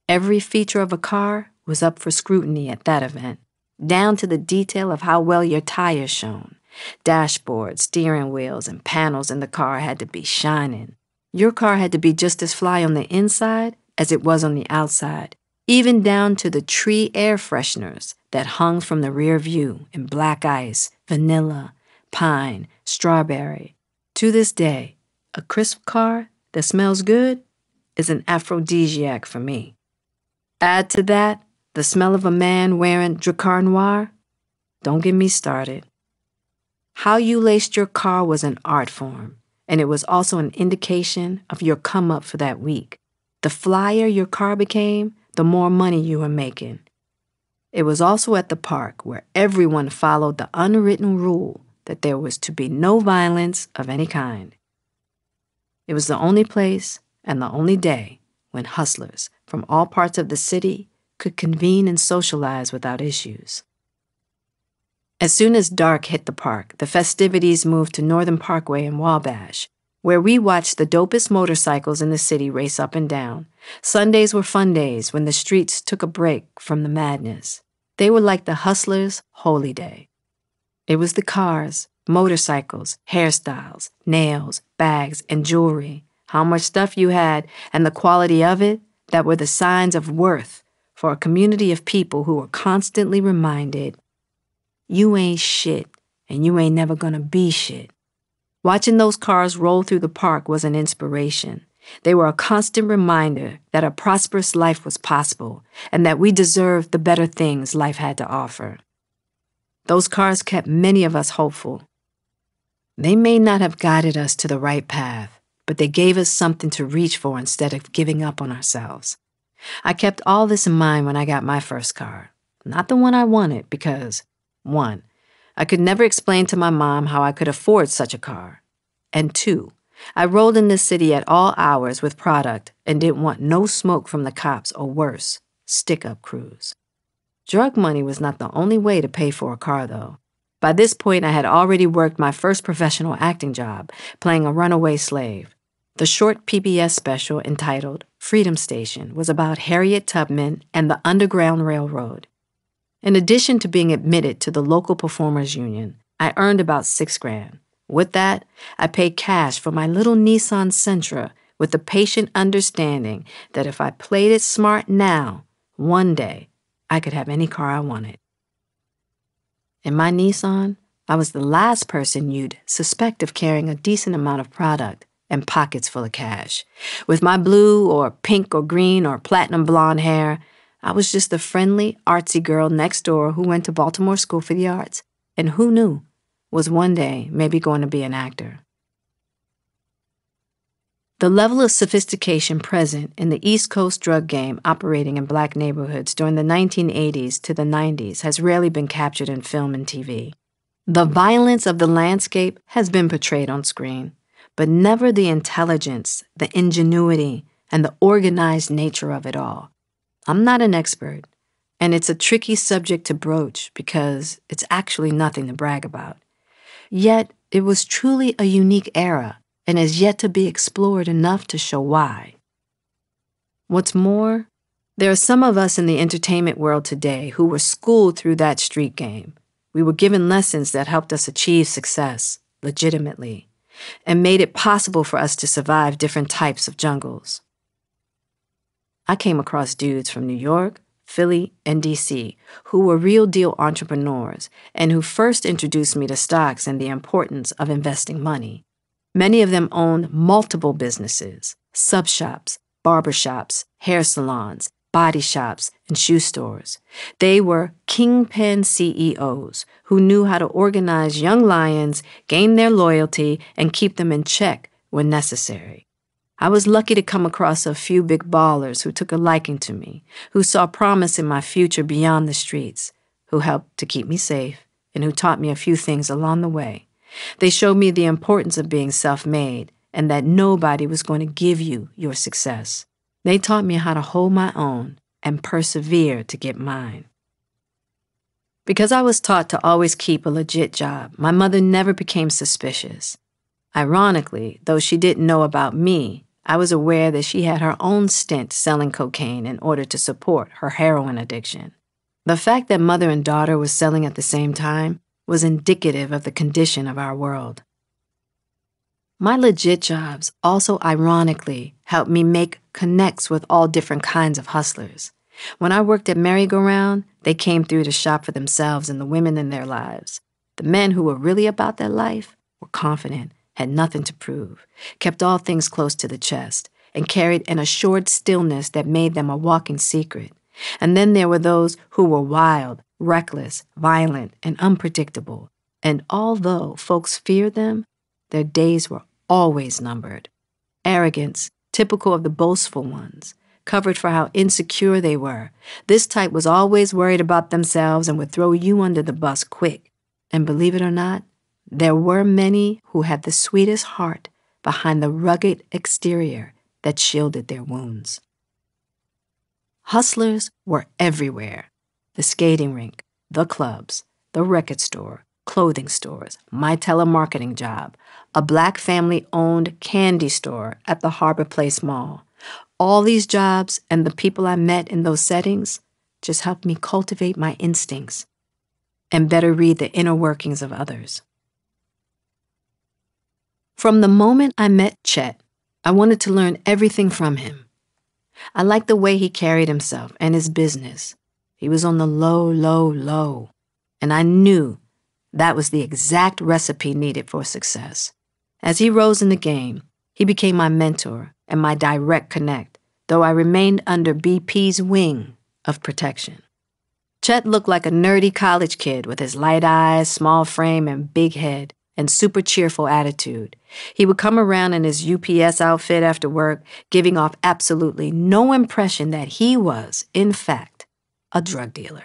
Every feature of a car was up for scrutiny at that event, down to the detail of how well your tires shone. Dashboards, steering wheels, and panels in the car had to be shining. Your car had to be just as fly on the inside as it was on the outside, even down to the tree air fresheners that hung from the rear view in black ice, vanilla, pine, strawberry. To this day, a crisp car that smells good is an aphrodisiac for me. Add to that the smell of a man wearing Dracar Noir. Don't get me started. How you laced your car was an art form, and it was also an indication of your come-up for that week. The flyer your car became, the more money you were making. It was also at the park where everyone followed the unwritten rule that there was to be no violence of any kind. It was the only place and the only day when hustlers from all parts of the city could convene and socialize without issues. As soon as dark hit the park, the festivities moved to Northern Parkway in Wabash, where we watched the dopest motorcycles in the city race up and down. Sundays were fun days when the streets took a break from the madness. They were like the hustlers' holy day. It was the cars, motorcycles, hairstyles, nails, bags, and jewelry, how much stuff you had, and the quality of it that were the signs of worth for a community of people who were constantly reminded, you ain't shit, and you ain't never gonna be shit. Watching those cars roll through the park was an inspiration. They were a constant reminder that a prosperous life was possible and that we deserved the better things life had to offer. Those cars kept many of us hopeful. They may not have guided us to the right path, but they gave us something to reach for instead of giving up on ourselves. I kept all this in mind when I got my first car. Not the one I wanted because, 1, I could never explain to my mom how I could afford such a car. And 2, I rolled in this city at all hours with product and didn't want no smoke from the cops or worse, stick-up crews. Drug money was not the only way to pay for a car, though. By this point, I had already worked my first professional acting job, playing a runaway slave. The short PBS special entitled Freedom Station was about Harriet Tubman and the Underground Railroad. In addition to being admitted to the local performers union, I earned about $6,000. With that, I paid cash for my little Nissan Sentra with the patient understanding that if I played it smart now, one day I could have any car I wanted. In my Nissan, I was the last person you'd suspect of carrying a decent amount of product and pockets full of cash. With my blue or pink or green or platinum blonde hair, I was just the friendly, artsy girl next door who went to Baltimore School for the Arts and who knew was one day maybe going to be an actor. The level of sophistication present in the East Coast drug game operating in black neighborhoods during the 1980s to the 90s has rarely been captured in film and TV. The violence of the landscape has been portrayed on screen, but never the intelligence, the ingenuity, and the organized nature of it all. I'm not an expert, and it's a tricky subject to broach because it's actually nothing to brag about. Yet, it was truly a unique era and has yet to be explored enough to show why. What's more, there are some of us in the entertainment world today who were schooled through that street game. We were given lessons that helped us achieve success, legitimately, and made it possible for us to survive different types of jungles. I came across dudes from New York, Philly, and D.C. who were real-deal entrepreneurs and who first introduced me to stocks and the importance of investing money. Many of them owned multiple businesses, sub-shops, barbershops, hair salons, body shops, and shoe stores. They were kingpin CEOs who knew how to organize young lions, gain their loyalty, and keep them in check when necessary. I was lucky to come across a few big ballers who took a liking to me, who saw promise in my future beyond the streets, who helped to keep me safe, and who taught me a few things along the way. They showed me the importance of being self-made and that nobody was going to give you your success. They taught me how to hold my own and persevere to get mine. Because I was taught to always keep a legit job, my mother never became suspicious. Ironically, though she didn't know about me, I was aware that she had her own stint selling cocaine in order to support her heroin addiction. The fact that mother and daughter were selling at the same time was indicative of the condition of our world. My legit jobs also ironically helped me make connects with all different kinds of hustlers. When I worked at Merry-Go-Round, they came through to shop for themselves and the women in their lives. The men who were really about their life were confident, had nothing to prove, kept all things close to the chest, and carried an assured stillness that made them a walking secret. And then there were those who were wild, reckless, violent, and unpredictable. And although folks feared them, their days were always numbered. Arrogance, typical of the boastful ones, covered for how insecure they were. This type was always worried about themselves and would throw you under the bus quick. And believe it or not, there were many who had the sweetest heart behind the rugged exterior that shielded their wounds. Hustlers were everywhere. The skating rink, the clubs, the record store, clothing stores, my telemarketing job, a black family-owned candy store at the Harbor Place Mall. All these jobs and the people I met in those settings just helped me cultivate my instincts and better read the inner workings of others. From the moment I met Chet, I wanted to learn everything from him. I liked the way he carried himself and his business. He was on the low, and I knew that was the exact recipe needed for success. As he rose in the game, he became my mentor and my direct connect, though I remained under BP's wing of protection. Chet looked like a nerdy college kid with his light eyes, small frame, and big head, and super cheerful attitude. He would come around in his UPS outfit after work, giving off absolutely no impression that he was, in fact, a drug dealer.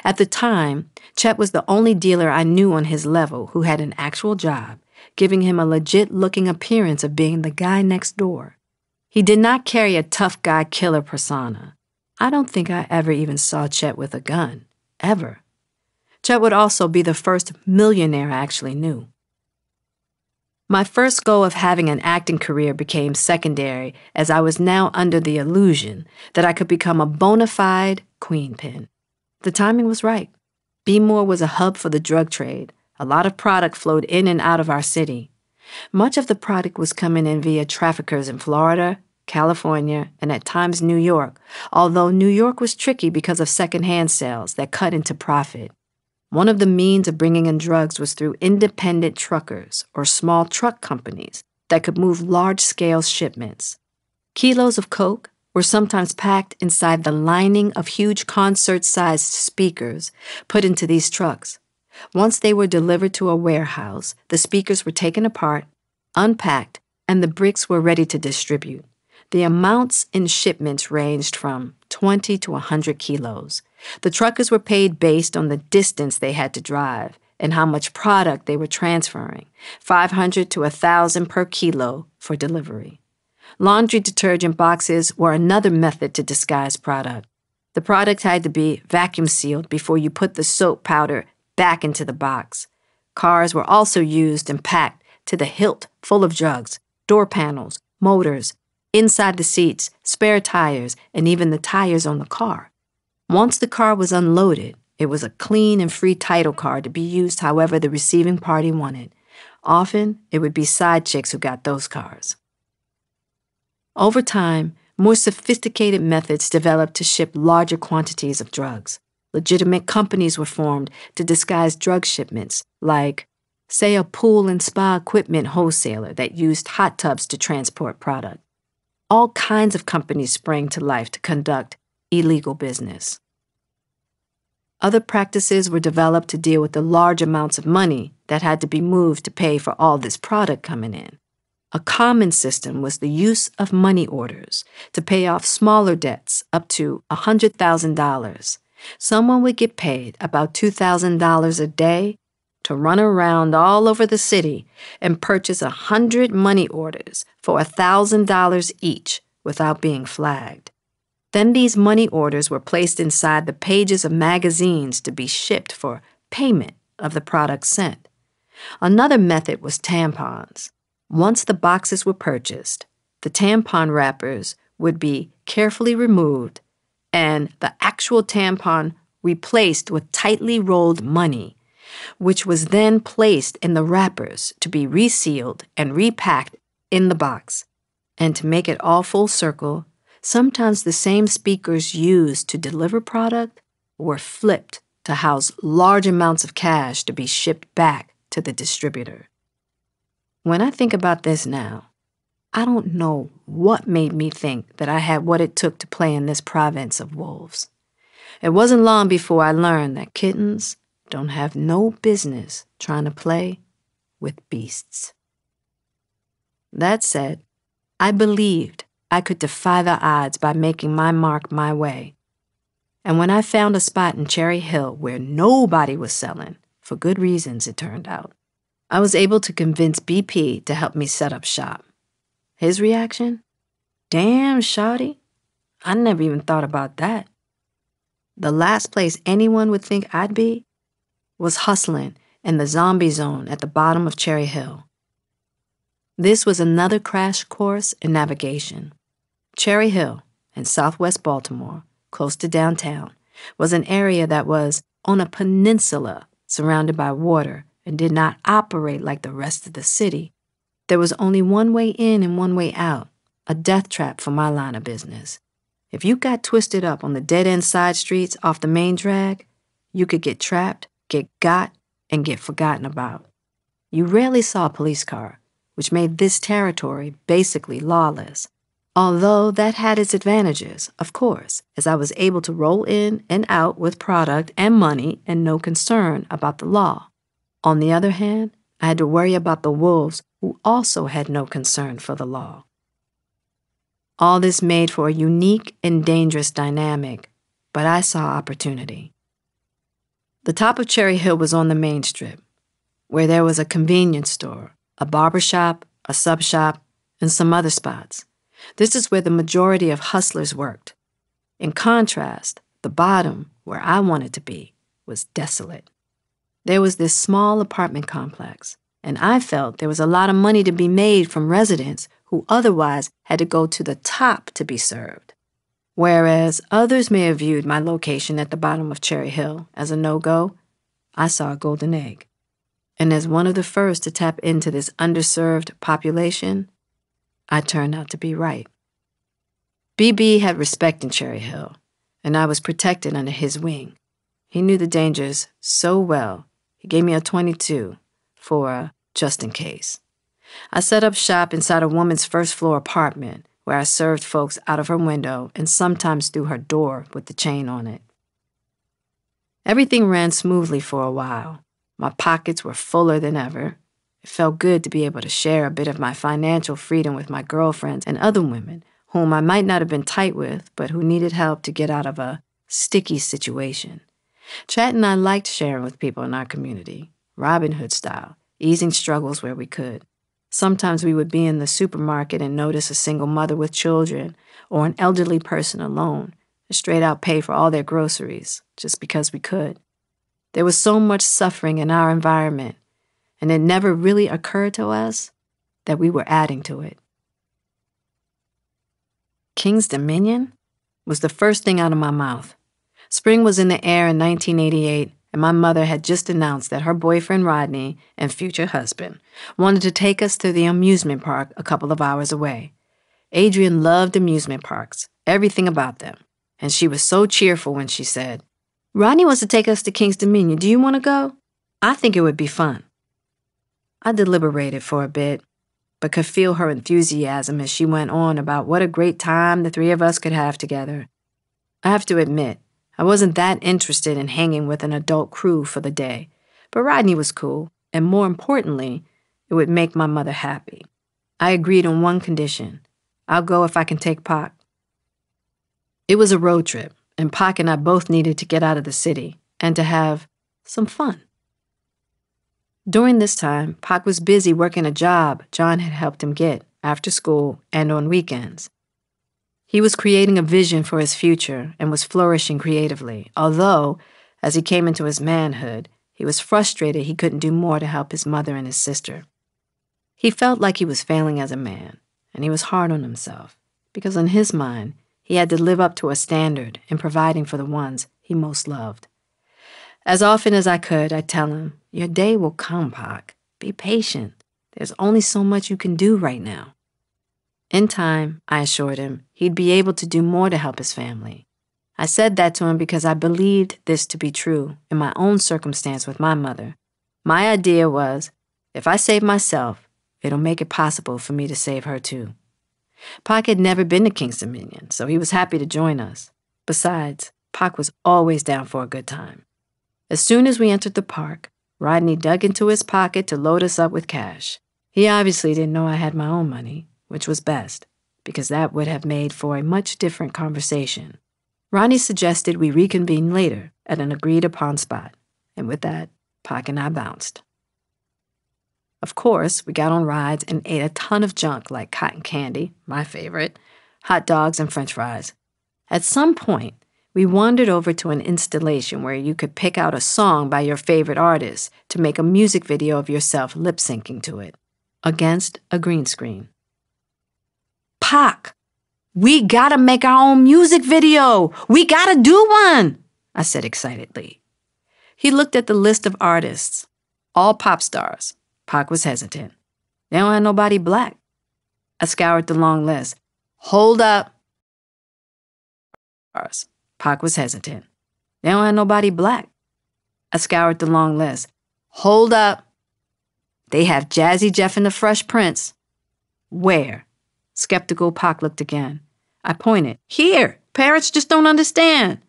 At the time, Chet was the only dealer I knew on his level who had an actual job, giving him a legit-looking appearance of being the guy next door. He did not carry a tough guy killer persona. I don't think I ever even saw Chet with a gun, ever. Chet would also be the first millionaire I actually knew. My first goal of having an acting career became secondary as I was now under the illusion that I could become a bona fide queenpin. The timing was right. B-More was a hub for the drug trade. A lot of product flowed in and out of our city. Much of the product was coming in via traffickers in Florida, California, and at times New York, although New York was tricky because of secondhand sales that cut into profit. One of the means of bringing in drugs was through independent truckers or small truck companies that could move large-scale shipments. Kilos of coke were sometimes packed inside the lining of huge concert-sized speakers put into these trucks. Once they were delivered to a warehouse, the speakers were taken apart, unpacked, and the bricks were ready to distribute. The amounts in shipments ranged from 20 to 100 kilos. The truckers were paid based on the distance they had to drive and how much product they were transferring, 500 to 1,000 per kilo for delivery. Laundry detergent boxes were another method to disguise product. The product had to be vacuum sealed before you put the soap powder back into the box. Cars were also used and packed to the hilt full of drugs, door panels, motors, inside the seats, spare tires, and even the tires on the car. Once the car was unloaded, it was a clean and free title car to be used however the receiving party wanted. Often, it would be side chicks who got those cars. Over time, more sophisticated methods developed to ship larger quantities of drugs. Legitimate companies were formed to disguise drug shipments, like, say, a pool and spa equipment wholesaler that used hot tubs to transport product. All kinds of companies sprang to life to conduct illegal business. Other practices were developed to deal with the large amounts of money that had to be moved to pay for all this product coming in. A common system was the use of money orders to pay off smaller debts up to $100,000. Someone would get paid about $2,000 a day to run around all over the city and purchase 100 money orders for $1,000 each without being flagged. Then these money orders were placed inside the pages of magazines to be shipped for payment of the products sent. Another method was tampons. Once the boxes were purchased, the tampon wrappers would be carefully removed and the actual tampon replaced with tightly rolled money, which was then placed in the wrappers to be resealed and repacked in the box. And to make it all full circle, sometimes the same speakers used to deliver product were flipped to house large amounts of cash to be shipped back to the distributor. When I think about this now, I don't know what made me think that I had what it took to play in this province of wolves. It wasn't long before I learned that kittens don't have no business trying to play with beasts. That said, I believed I could defy the odds by making my mark my way. And when I found a spot in Cherry Hill where nobody was selling, for good reasons it turned out, I was able to convince BP to help me set up shop. His reaction? Damn, shawty, I never even thought about that. The last place anyone would think I'd be was hustling in the zombie zone at the bottom of Cherry Hill. This was another crash course in navigation. Cherry Hill, in southwest Baltimore, close to downtown, was an area that was on a peninsula surrounded by water and did not operate like the rest of the city. There was only one way in and one way out, a death trap for my line of business. If you got twisted up on the dead-end side streets off the main drag, you could get trapped, get got, and get forgotten about. You rarely saw a police car, which made this territory basically lawless. Although that had its advantages, of course, as I was able to roll in and out with product and money and no concern about the law. On the other hand, I had to worry about the wolves who also had no concern for the law. All this made for a unique and dangerous dynamic, but I saw opportunity. The top of Cherry Hill was on the main strip, where there was a convenience store, a barber shop, a sub shop, and some other spots. This is where the majority of hustlers worked. In contrast, the bottom, where I wanted to be, was desolate. There was this small apartment complex, and I felt there was a lot of money to be made from residents who otherwise had to go to the top to be served. Whereas others may have viewed my location at the bottom of Cherry Hill as a no-go, I saw a golden egg. And as one of the first to tap into this underserved population, I turned out to be right. BB had respect in Cherry Hill, and I was protected under his wing. He knew the dangers so well, he gave me a .22 for just in case. I set up shop inside a woman's first-floor apartment where I served folks out of her window and sometimes through her door with the chain on it. Everything ran smoothly for a while. My pockets were fuller than ever. It felt good to be able to share a bit of my financial freedom with my girlfriends and other women whom I might not have been tight with, but who needed help to get out of a sticky situation. Chat and I liked sharing with people in our community, Robin Hood style, easing struggles where we could. Sometimes we would be in the supermarket and notice a single mother with children or an elderly person alone and straight out pay for all their groceries just because we could. There was so much suffering in our environment, and it never really occurred to us that we were adding to it. King's Dominion was the first thing out of my mouth. Spring was in the air in 1988, and my mother had just announced that her boyfriend Rodney and future husband wanted to take us to the amusement park a couple of hours away. Adrian loved amusement parks, everything about them, and she was so cheerful when she said, "Rodney wants to take us to King's Dominion. Do you want to go? I think it would be fun." I deliberated for a bit, but could feel her enthusiasm as she went on about what a great time the three of us could have together. I have to admit, I wasn't that interested in hanging with an adult crew for the day, but Rodney was cool, and more importantly, it would make my mother happy. I agreed on one condition. I'll go if I can take Pac. It was a road trip, and Pac and I both needed to get out of the city and to have some fun. During this time, Pac was busy working a job John had helped him get after school and on weekends. He was creating a vision for his future and was flourishing creatively, although, as he came into his manhood, he was frustrated he couldn't do more to help his mother and his sister. He felt like he was failing as a man, and he was hard on himself, because in his mind, he had to live up to a standard in providing for the ones he most loved. As often as I could, I'd tell him, "Your day will come, Pac. Be patient. There's only so much you can do right now." In time, I assured him, he'd be able to do more to help his family. I said that to him because I believed this to be true in my own circumstance with my mother. My idea was, if I save myself, it'll make it possible for me to save her too. Pac had never been to King's Dominion, so he was happy to join us. Besides, Pac was always down for a good time. As soon as we entered the park, Rodney dug into his pocket to load us up with cash. He obviously didn't know I had my own money, which was best, because that would have made for a much different conversation. Rodney suggested we reconvene later at an agreed-upon spot, and with that, Pac and I bounced. Of course, we got on rides and ate a ton of junk like cotton candy, my favorite, hot dogs, and french fries. At some point, we wandered over to an installation where you could pick out a song by your favorite artist to make a music video of yourself lip-syncing to it, against a green screen. "Pac, we gotta make our own music video! We gotta do one!" I said excitedly. He looked at the list of artists, all pop stars. Pac was hesitant. "They don't have nobody black." I scoured the long list. "Hold up." Pac was hesitant. "They don't have nobody black." I scoured the long list. "Hold up. They have Jazzy Jeff and the Fresh Prince." "Where?" Skeptical Pac looked again. I pointed. "Here. Parents just don't understand."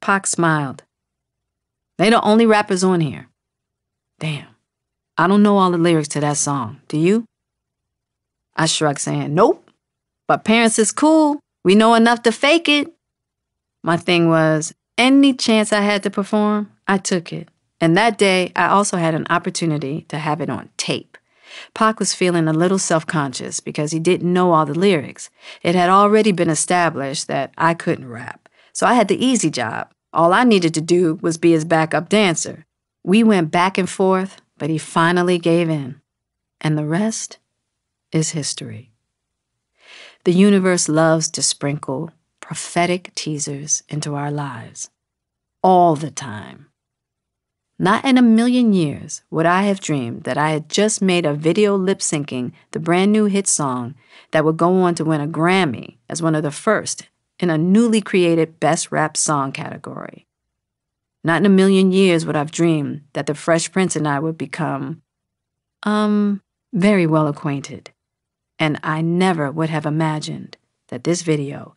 Pac smiled. "They the only rappers on here." Damn. I don't know all the lyrics to that song. Do you? I shrugged, saying, "Nope. But parents is cool. We know enough to fake it." My thing was, any chance I had to perform, I took it. And that day, I also had an opportunity to have it on tape. Pac was feeling a little self-conscious because he didn't know all the lyrics. It had already been established that I couldn't rap, so I had the easy job. All I needed to do was be his backup dancer. We went back and forth, but he finally gave in. And the rest is history. The universe loves to sprinkle prophetic teasers into our lives. All the time. Not in a million years would I have dreamed that I had just made a video lip-syncing the brand new hit song that would go on to win a Grammy as one of the first in a newly created Best Rap Song category. Not in a million years would I've dreamed that the Fresh Prince and I would become, very well acquainted. And I never would have imagined that this video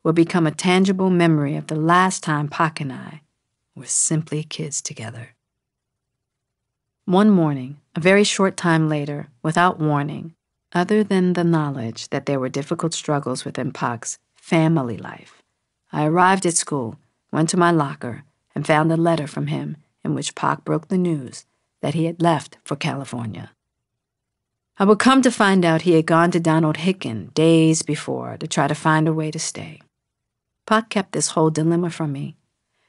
would become a tangible memory of the last time Pac and I were simply kids together. One morning, a very short time later, without warning, other than the knowledge that there were difficult struggles within Pac's family life, I arrived at school, went to my locker, and found a letter from him in which Pac broke the news that he had left for California. I would come to find out he had gone to Donald Hicken days before to try to find a way to stay. Pac kept this whole dilemma from me.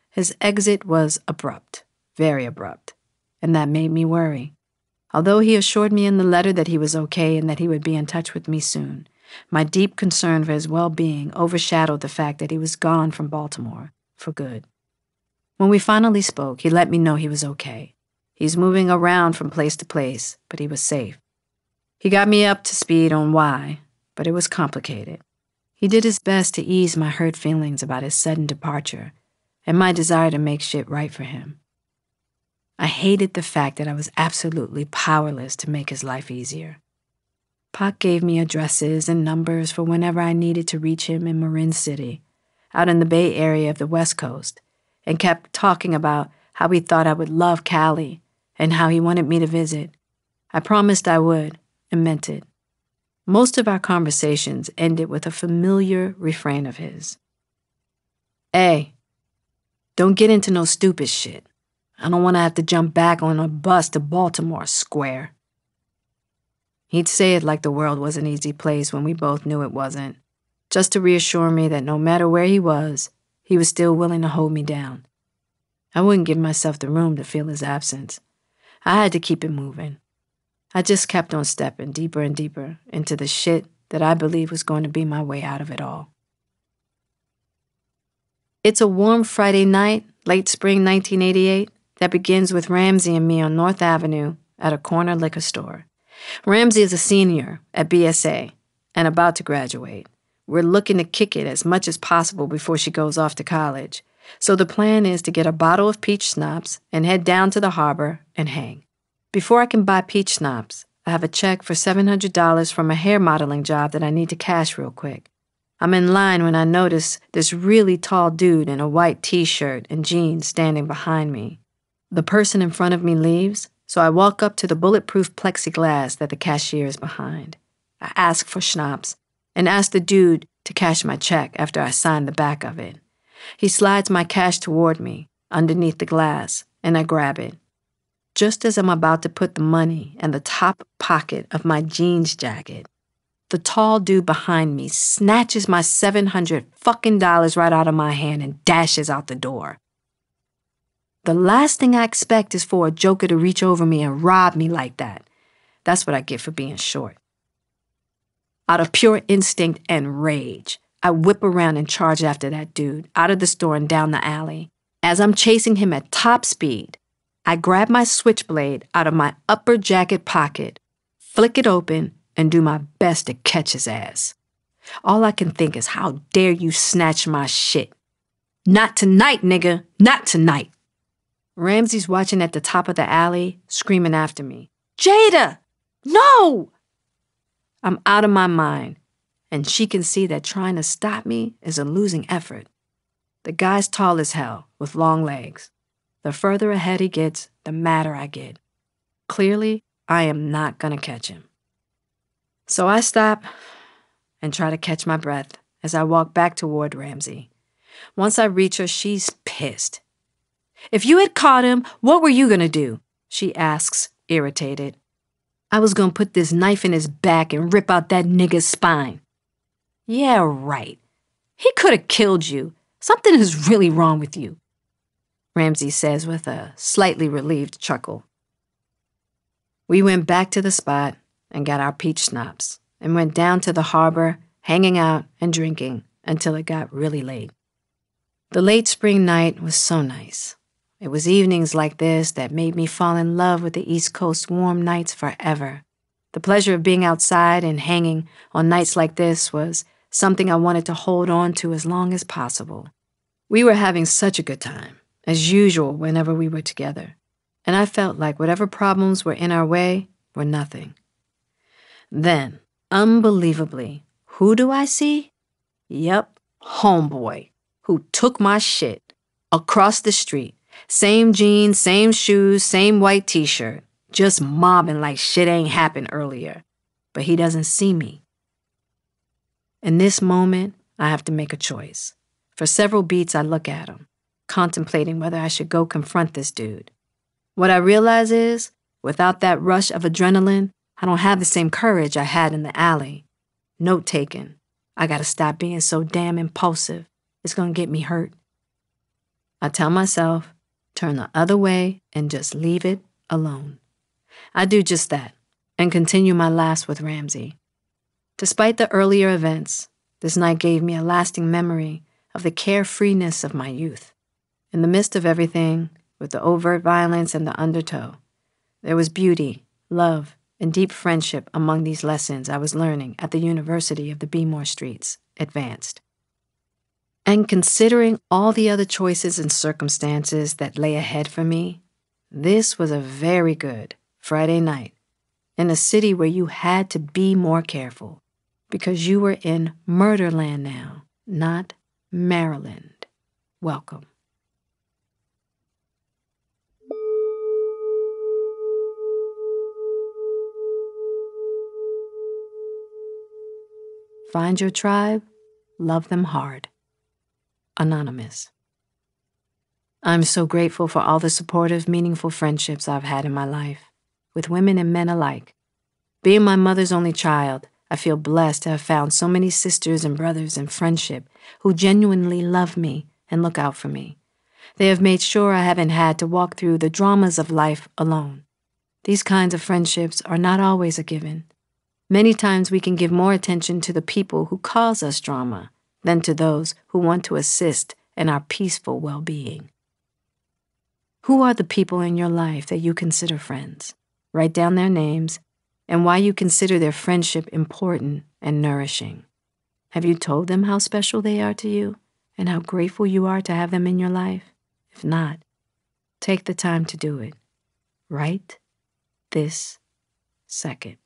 His exit was abrupt, very abrupt, and that made me worry. Although he assured me in the letter that he was okay and that he would be in touch with me soon, my deep concern for his well-being overshadowed the fact that he was gone from Baltimore for good. When we finally spoke, he let me know he was okay. He's moving around from place to place, but he was safe. He got me up to speed on why, but it was complicated. He did his best to ease my hurt feelings about his sudden departure and my desire to make shit right for him. I hated the fact that I was absolutely powerless to make his life easier. Pac gave me addresses and numbers for whenever I needed to reach him in Marin City, out in the Bay Area of the West Coast, and kept talking about how he thought I would love Cali and how he wanted me to visit. I promised I would, and meant it. Most of our conversations ended with a familiar refrain of his. Hey, don't get into no stupid shit. I don't want to have to jump back on a bus to Baltimore, square. He'd say it like the world was an easy place when we both knew it wasn't, just to reassure me that no matter where he was still willing to hold me down. I wouldn't give myself the room to feel his absence. I had to keep it moving. I just kept on stepping deeper and deeper into the shit that I believed was going to be my way out of it all. It's a warm Friday night, late spring 1988, that begins with Ramsey and me on North Avenue at a corner liquor store. Ramsey is a senior at BSA and about to graduate. We're looking to kick it as much as possible before she goes off to college. So the plan is to get a bottle of peach schnapps and head down to the harbor and hang. Before I can buy peach schnapps, I have a check for $700 from a hair modeling job that I need to cash real quick. I'm in line when I notice this really tall dude in a white t-shirt and jeans standing behind me. The person in front of me leaves, so I walk up to the bulletproof plexiglass that the cashier is behind. I ask for schnapps and ask the dude to cash my check after I sign the back of it. He slides my cash toward me, underneath the glass, and I grab it. Just as I'm about to put the money in the top pocket of my jeans jacket, the tall dude behind me snatches my $700 right out of my hand and dashes out the door. The last thing I expect is for a joker to reach over me and rob me like that. That's what I get for being short. Out of pure instinct and rage, I whip around and charge after that dude, out of the store and down the alley. As I'm chasing him at top speed, I grab my switchblade out of my upper jacket pocket, flick it open, and do my best to catch his ass. All I can think is, how dare you snatch my shit? Not tonight, nigga, not tonight. Ramsey's watching at the top of the alley, screaming after me. Jada! No! I'm out of my mind, and she can see that trying to stop me is a losing effort. The guy's tall as hell, with long legs. The further ahead he gets, the madder I get. Clearly, I am not gonna catch him. So I stop and try to catch my breath as I walk back toward Ramsey. Once I reach her, she's pissed. If you had caught him, what were you gonna do? She asks, irritated. I was gonna put this knife in his back and rip out that nigga's spine. Yeah, right. He could have killed you. Something is really wrong with you, Ramsey says with a slightly relieved chuckle. We went back to the spot and got our peach schnapps and went down to the harbor, hanging out and drinking until it got really late. The late spring night was so nice. It was evenings like this that made me fall in love with the East Coast warm nights forever. The pleasure of being outside and hanging on nights like this was something I wanted to hold on to as long as possible. We were having such a good time, as usual whenever we were together, and I felt like whatever problems were in our way were nothing. Then, unbelievably, who do I see? Yep, homeboy, who took my shit across the street. Same jeans, same shoes, same white t-shirt, just mobbing like shit ain't happened earlier. But he doesn't see me. In this moment, I have to make a choice. For several beats, I look at him, contemplating whether I should go confront this dude. What I realize is, without that rush of adrenaline, I don't have the same courage I had in the alley. Note-taking. I gotta stop being so damn impulsive. It's gonna get me hurt. I tell myself, turn the other way and just leave it alone. I do just that and continue my laughs with Ramsey. Despite the earlier events, this night gave me a lasting memory of the carefreeness of my youth. In the midst of everything, with the overt violence and the undertow, there was beauty, love, and deep friendship among these lessons I was learning at the University of the Bmore Streets, Advanced. And considering all the other choices and circumstances that lay ahead for me, this was a very good Friday night in a city where you had to be more careful because you were in Murderland now, not Maryland. Welcome. Find your tribe, love them hard. Anonymous. I'm so grateful for all the supportive, meaningful friendships I've had in my life, with women and men alike. Being my mother's only child, I feel blessed to have found so many sisters and brothers in friendship who genuinely love me and look out for me. They have made sure I haven't had to walk through the dramas of life alone. These kinds of friendships are not always a given. Many times we can give more attention to the people who cause us drama than to those who want to assist in our peaceful well-being. Who are the people in your life that you consider friends? Write down their names and why you consider their friendship important and nourishing. Have you told them how special they are to you and how grateful you are to have them in your life? If not, take the time to do it right this second.